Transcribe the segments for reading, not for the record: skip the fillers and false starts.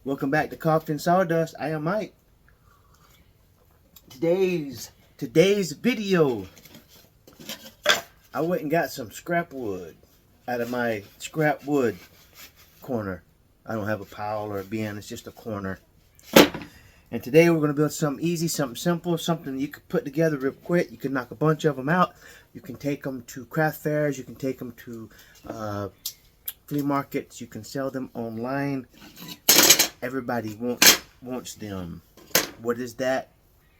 Welcome back to Coffee and Sawdust. I am Mike. Today's video, I went and got some scrap wood out of my scrap wood corner. I don't have a pile or a bin, it's just a corner. And today we're going to build something easy, something simple, something you could put together real quick. You can knock a bunch of them out. You can take them to craft fairs, you can take them to flea markets, you can sell them online. Everybody wants them. What is that?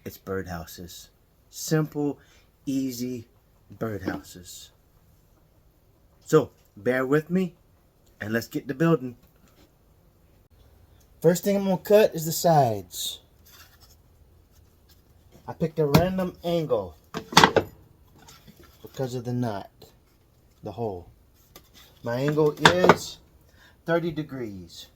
It's birdhouses. Simple, easy birdhouses. So, bear with me and let's get to building. First thing I'm going to cut is the sides. I picked a random angle because of the knot, the hole. My angle is 30 degrees.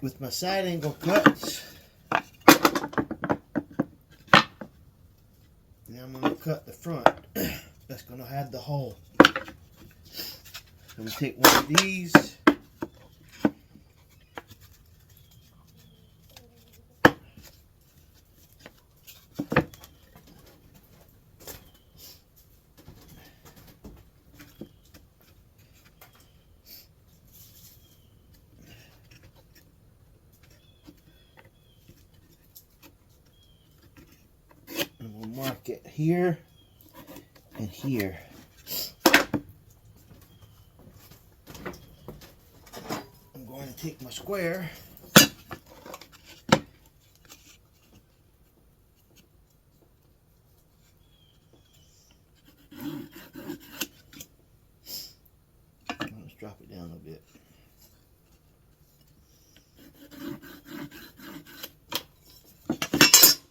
With my side angle cut, now I'm going to cut the front. That's going to have the hole. I'm going to take one of these. And we'll mark it here and here. I'm going to take my square let's drop it down a bit.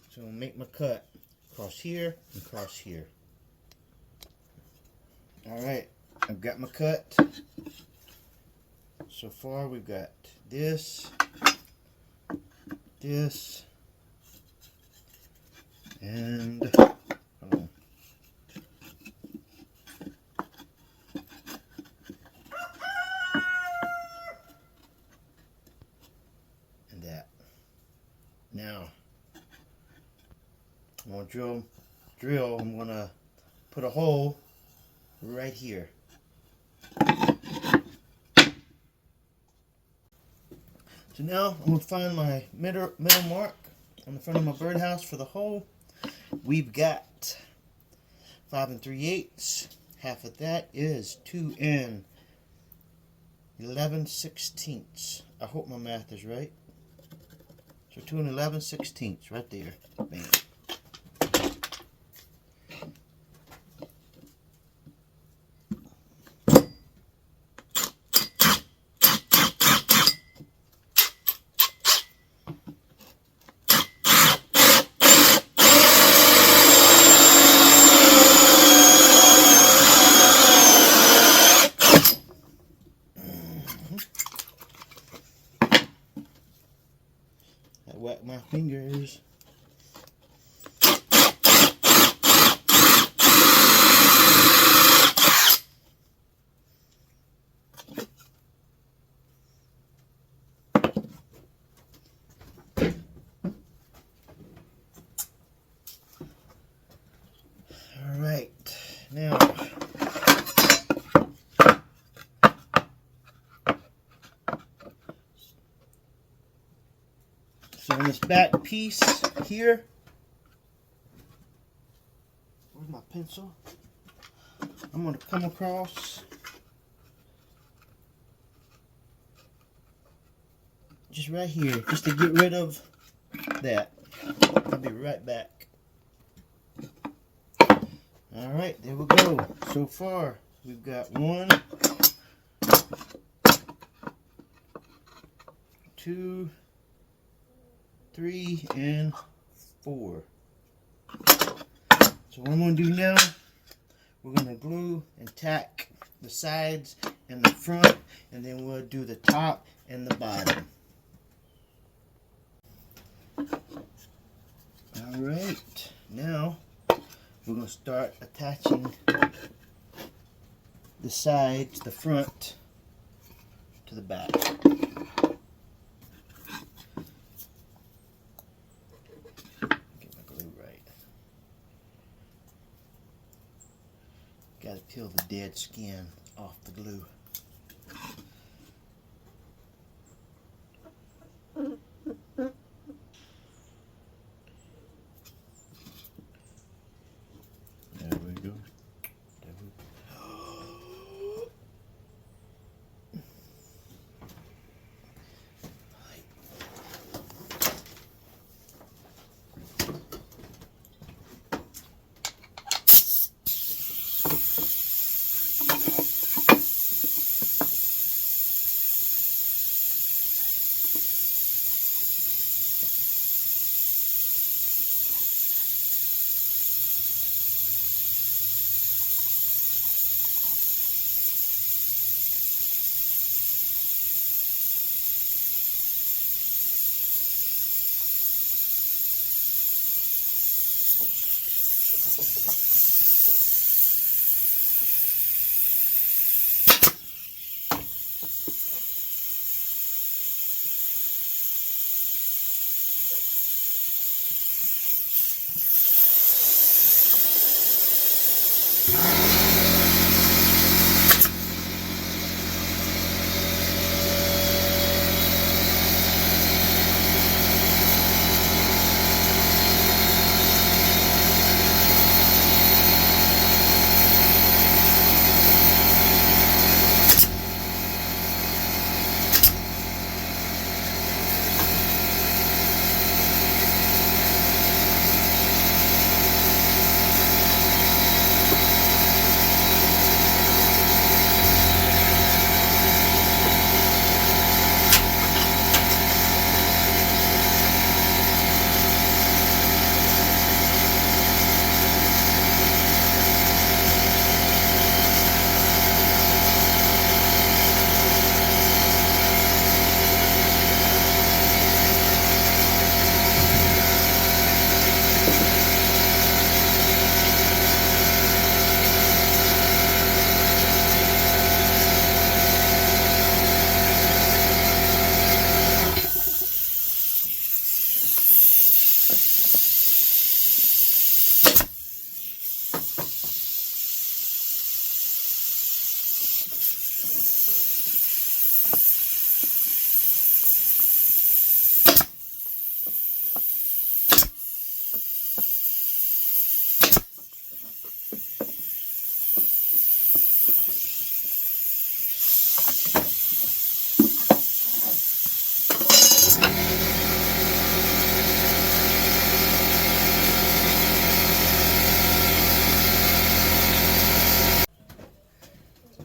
So I'll make my cut across here and across here. Alright, I've got my cut. So far we've got this, this, and that. Now I'm going to drill, I'm going to put a hole right here. So now I'm going to find my middle mark on the front of my birdhouse for the hole. We've got 5 3/8. Half of that is 2 11/16. I hope my math is right. So 2 11/16 right there. Bam. I whack my fingers. All right, now so on this back piece here, where's my pencil? I'm going to come across just right here, just to get rid of that. I'll be right back. Alright, there we go. So far, we've got 1, 2, 3, and 4. So what I'm going to do now, we're going to glue and tack the sides and the front, and then we'll do the top and the bottom. Alright, now we're going to start attaching the sides, the front, to the back. Get my glue right. Got to peel the dead skin off the glue. There we go.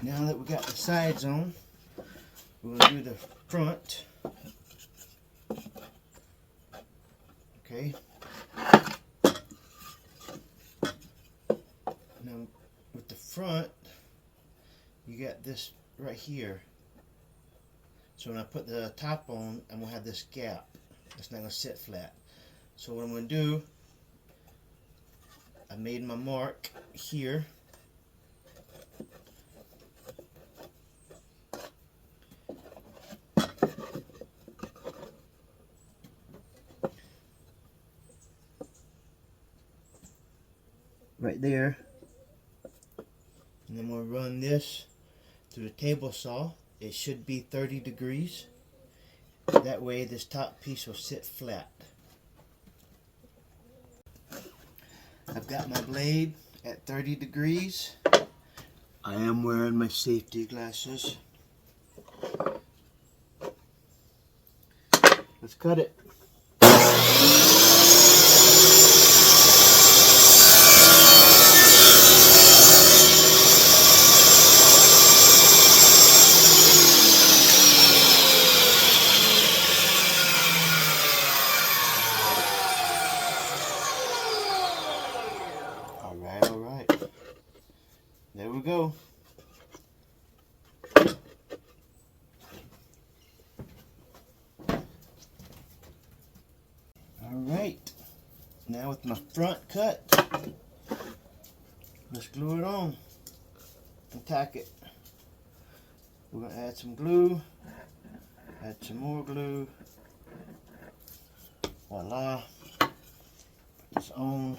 Now that we got the sides on, we're going to do the front. Okay. Now with the front, you got this right here. So when I put the top on, I'm going to have this gap. It's not going to sit flat. So what I'm going to do, I made my mark here. Right there, and then we'll run this through the table saw. It should be 30 degrees. That way this top piece will sit flat. I've got my blade at 30 degrees. I am wearing my safety glasses. Let's cut it. Alright, now with my front cut, let's glue it on and tack it. We're going to add some glue, add some more glue. Voila. Put this on.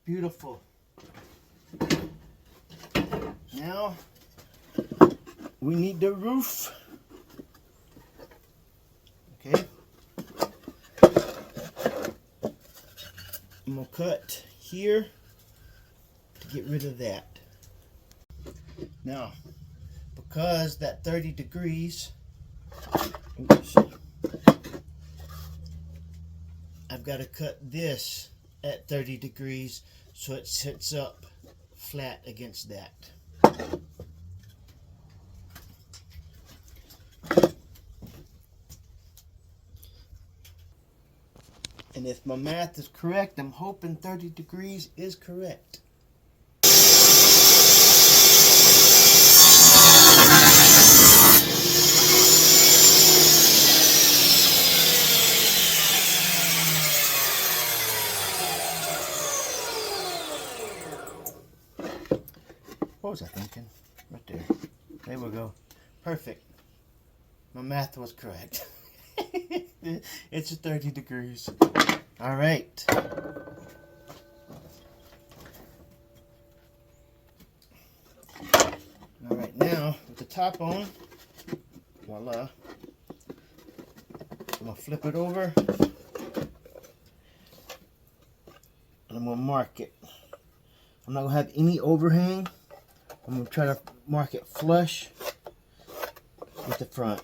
Beautiful. Now we need the roof. Okay. I'm gonna cut here to get rid of that. Now, because that 30 degrees, oops, I've got to cut this at 30 degrees so it sits up flat against that. And if my math is correct, I'm hoping 30 degrees is correct. What was I thinking? Right there. There we go. Perfect. My math was correct. It's 30 degrees. All right. All right, now with the top on, voila. I'm gonna flip it over and I'm gonna mark it. I'm not gonna have any overhang. I'm gonna try to mark it flush with the front.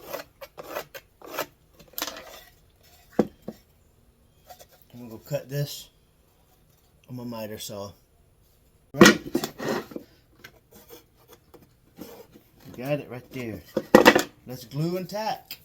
I'm gonna go cut this on my miter saw. Right? Got it right there. Let's glue and tack.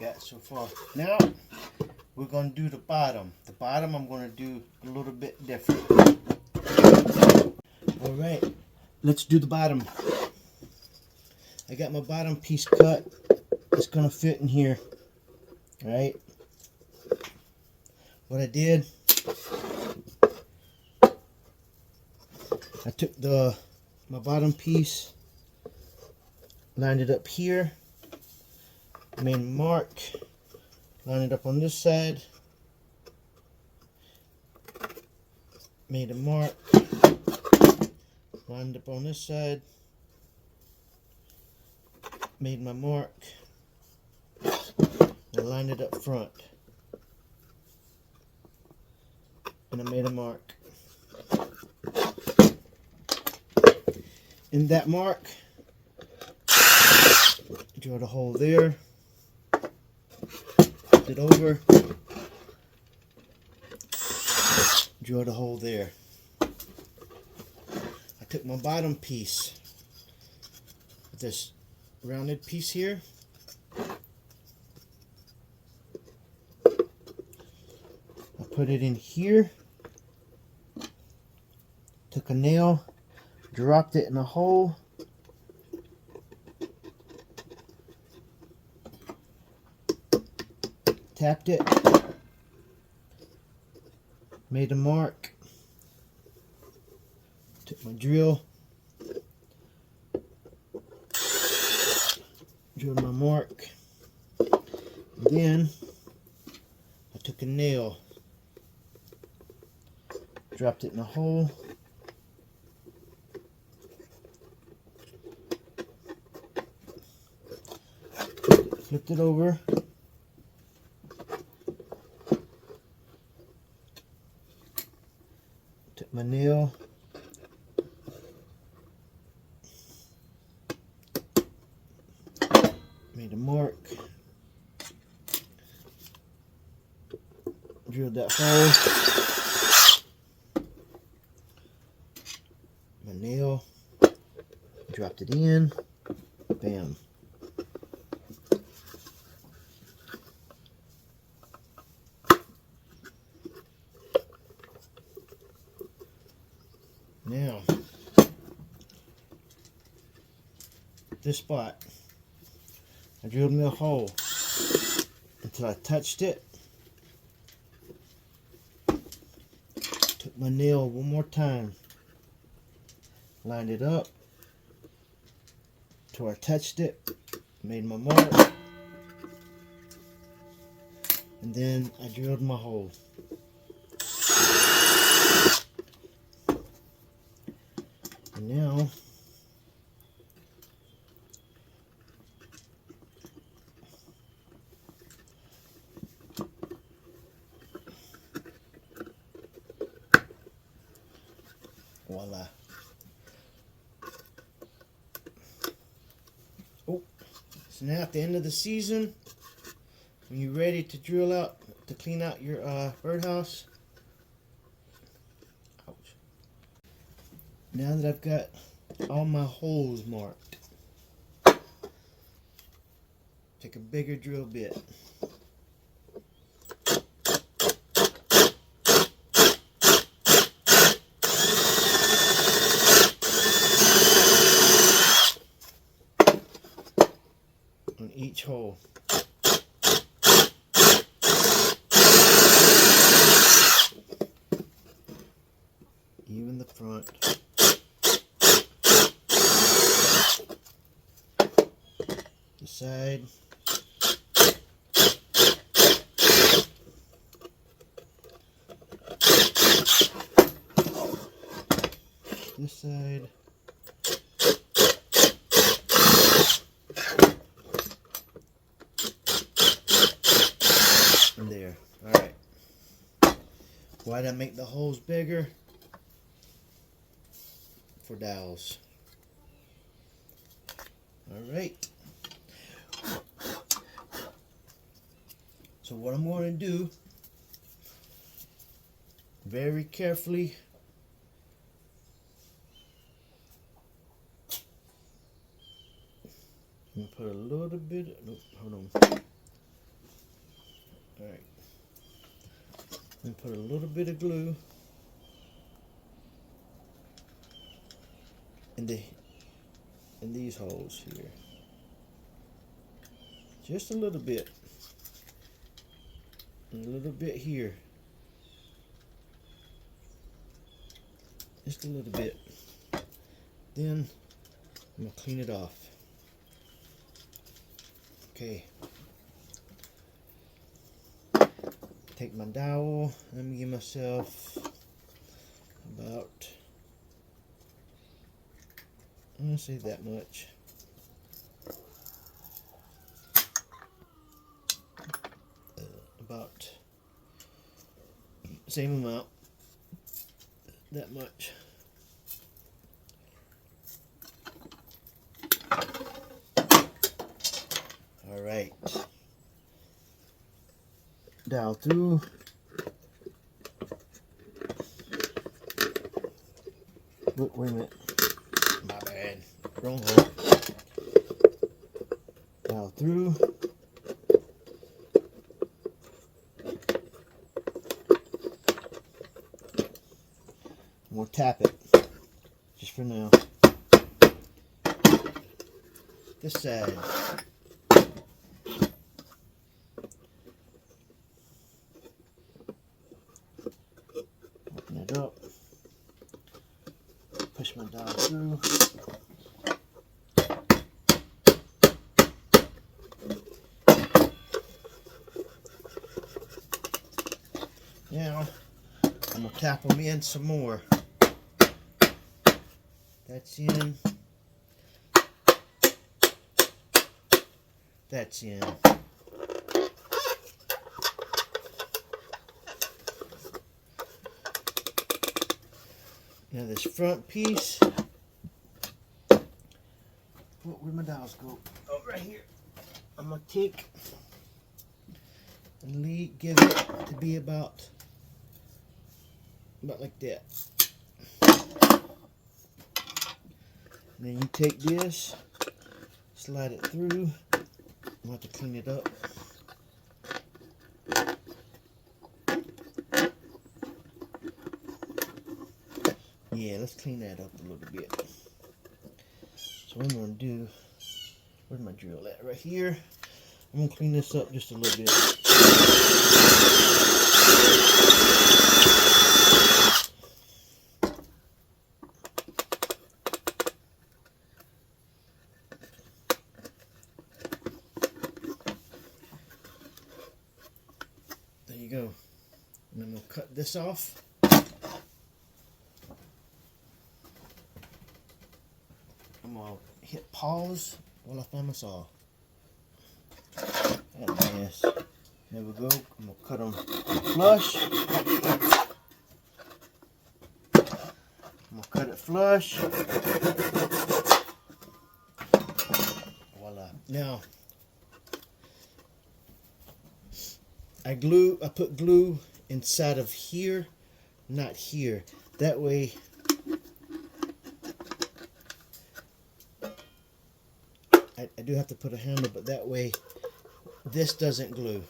got so far. Now we're gonna do the bottom. The bottom I'm gonna do a little bit different. All right, let's do the bottom. I got my bottom piece cut. It's gonna fit in here. All right. What I did, I took my bottom piece, lined it up here, made a mark, lined it up on this side, made a mark, lined up on this side, made my mark, and lined it up front, and I made a mark. In that mark, drilled a hole there, flipped it over, drilled a hole there. I took my bottom piece, this rounded piece here, I put it in here, took a nail, dropped it in a hole, tapped it, made a mark, took my drill, drilled my mark, and then I took a nail, dropped it in a hole, flipped it over, took my nail, made a mark, drilled that hole, my nail, dropped it in, bam. Now, this spot, I drilled me a hole until I touched it. Took my nail one more time, lined it up till I touched it, made my mark, and then I drilled my hole. And now voila. Oh, so now at the end of the season, when you're ready to drill out, to clean out your birdhouse, ouch. Now that I've got all my holes marked, take a bigger drill bit. On each hole. Even the front. The side. This side. And there. Alright. Why'd I make the holes bigger? For dowels. Alright. So what I'm going to do, very carefully, I'm going to put a little bit, nope, hold on. Alright. And put a little bit of glue in these holes here. Just a little bit. And a little bit here. Just a little bit. Then I'm going to clean it off. Okay. Take my dowel. Let me give myself about, I'm going to say that much. About same amount. That much. All right. Dowel through. Wait a minute. My bad. Wrong hole. Dowel through. We'll tap it just for now. This side. Open it up. Push my dowel through. Now I'm gonna tap them in some more. That's in. That's in. Now this front piece. Where'd my dowels go? Oh, right here. I'm gonna take and give it to be about like that. And then you take this, slide it through. I'm going to have to clean it up. Yeah, let's clean that up a little bit. So what I'm going to do, where's my drill at? Right here. I'm going to clean this up just a little bit. There you go. And I'm going to cut this off. I'm going to hit pause while I find my saw. Yes. There we go. I'm going to cut them flush. I'm going to cut it flush. Voila. Now, I put glue inside of here, not here. That way I do have to put a handle, but that way this doesn't glue.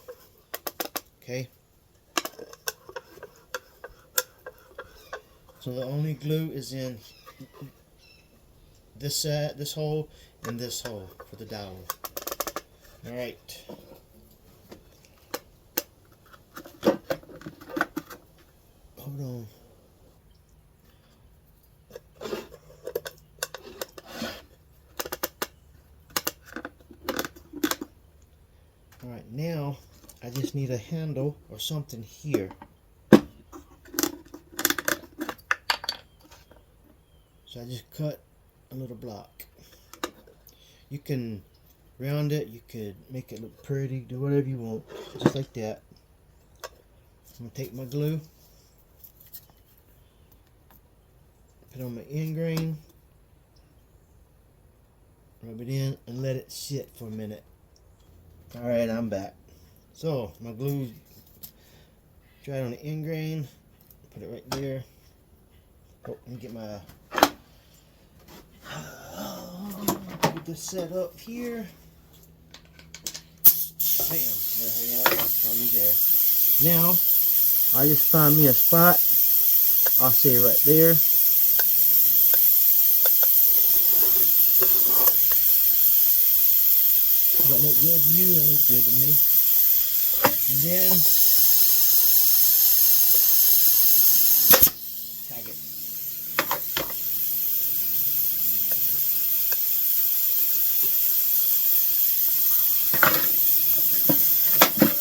Okay? So the only glue is in this side, this hole, and this hole for the dowel. Alright. Hold on. Alright, now I just need a handle or something here. So I just cut a little block. You can round it, you could make it look pretty, do whatever you want, just like that. I'm going to take my glue, put it on my end grain, rub it in, and let it sit for a minute. Alright, I'm back. So, my glue dried on the end grain, put it right there. Oh, let me get my get this set up here. Bam, I'll be there. Now, I'll just find me a spot. I'll say right there. Got that good view, that looks good to me. And then tag it.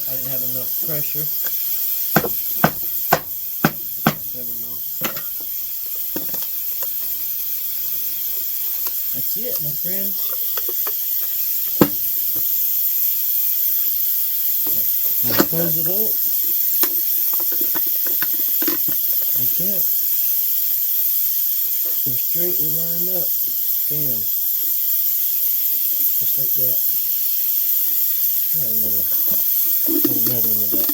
I didn't have enough pressure. There we go. That's it, my friends. Now close it up. Like that. We're straight, we're lined up. Bam. Just like that. Another one of that.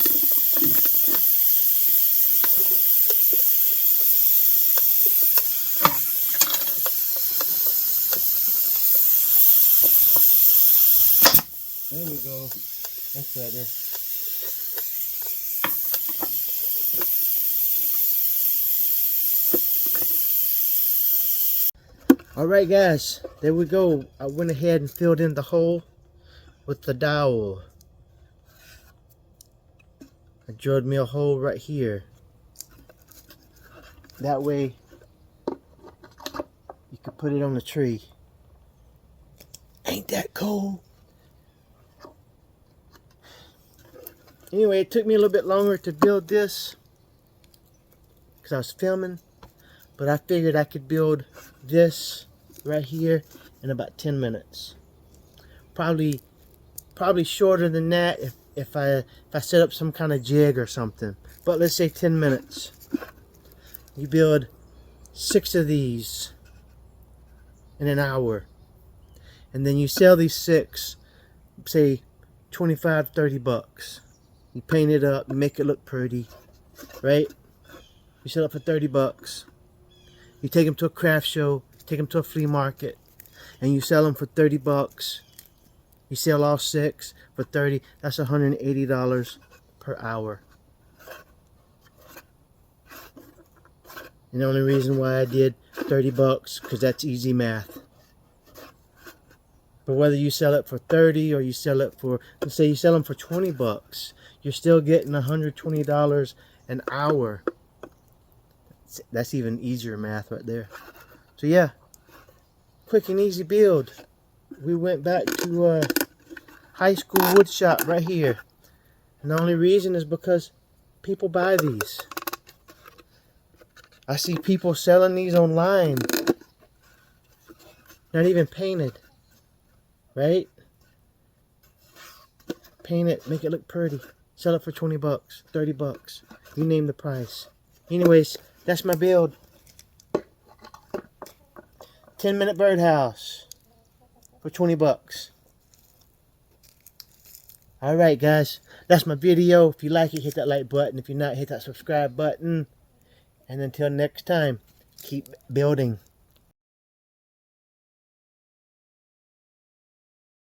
There we go. That's better. Alright guys, there we go. I went ahead and filled in the hole with the dowel. I drilled me a hole right here. That way you can put it on the tree. Ain't that cool? Anyway, it took me a little bit longer to build this because I was filming, but I figured I could build this right here in about 10 minutes. Probably shorter than that if I set up some kind of jig or something. But let's say 10 minutes. You build 6 of these in an hour, and then you sell these 6, say 25 to 30 bucks. You paint it up, you make it look pretty, right? You sell it for 30 bucks. You take them to a craft show, take them to a flea market, and you sell them for 30 bucks. You sell all 6 for 30. That's $180 per hour. And the only reason why I did 30 bucks, because that's easy math. But whether you sell it for 30 or you sell it for, let's say you sell them for 20 bucks, you're still getting $120 an hour. That's even easier math right there. So yeah, quick and easy build. We went back to high school wood shop right here. And the only reason is because people buy these. I see people selling these online. Not even painted. Right? Paint it, make it look pretty. Sell it for 20 bucks, 30 bucks. You name the price. Anyways, that's my build. 10-minute birdhouse for 20 bucks. Alright guys, that's my video. If you like it, hit that like button. If you're not, hit that subscribe button. And until next time, keep building.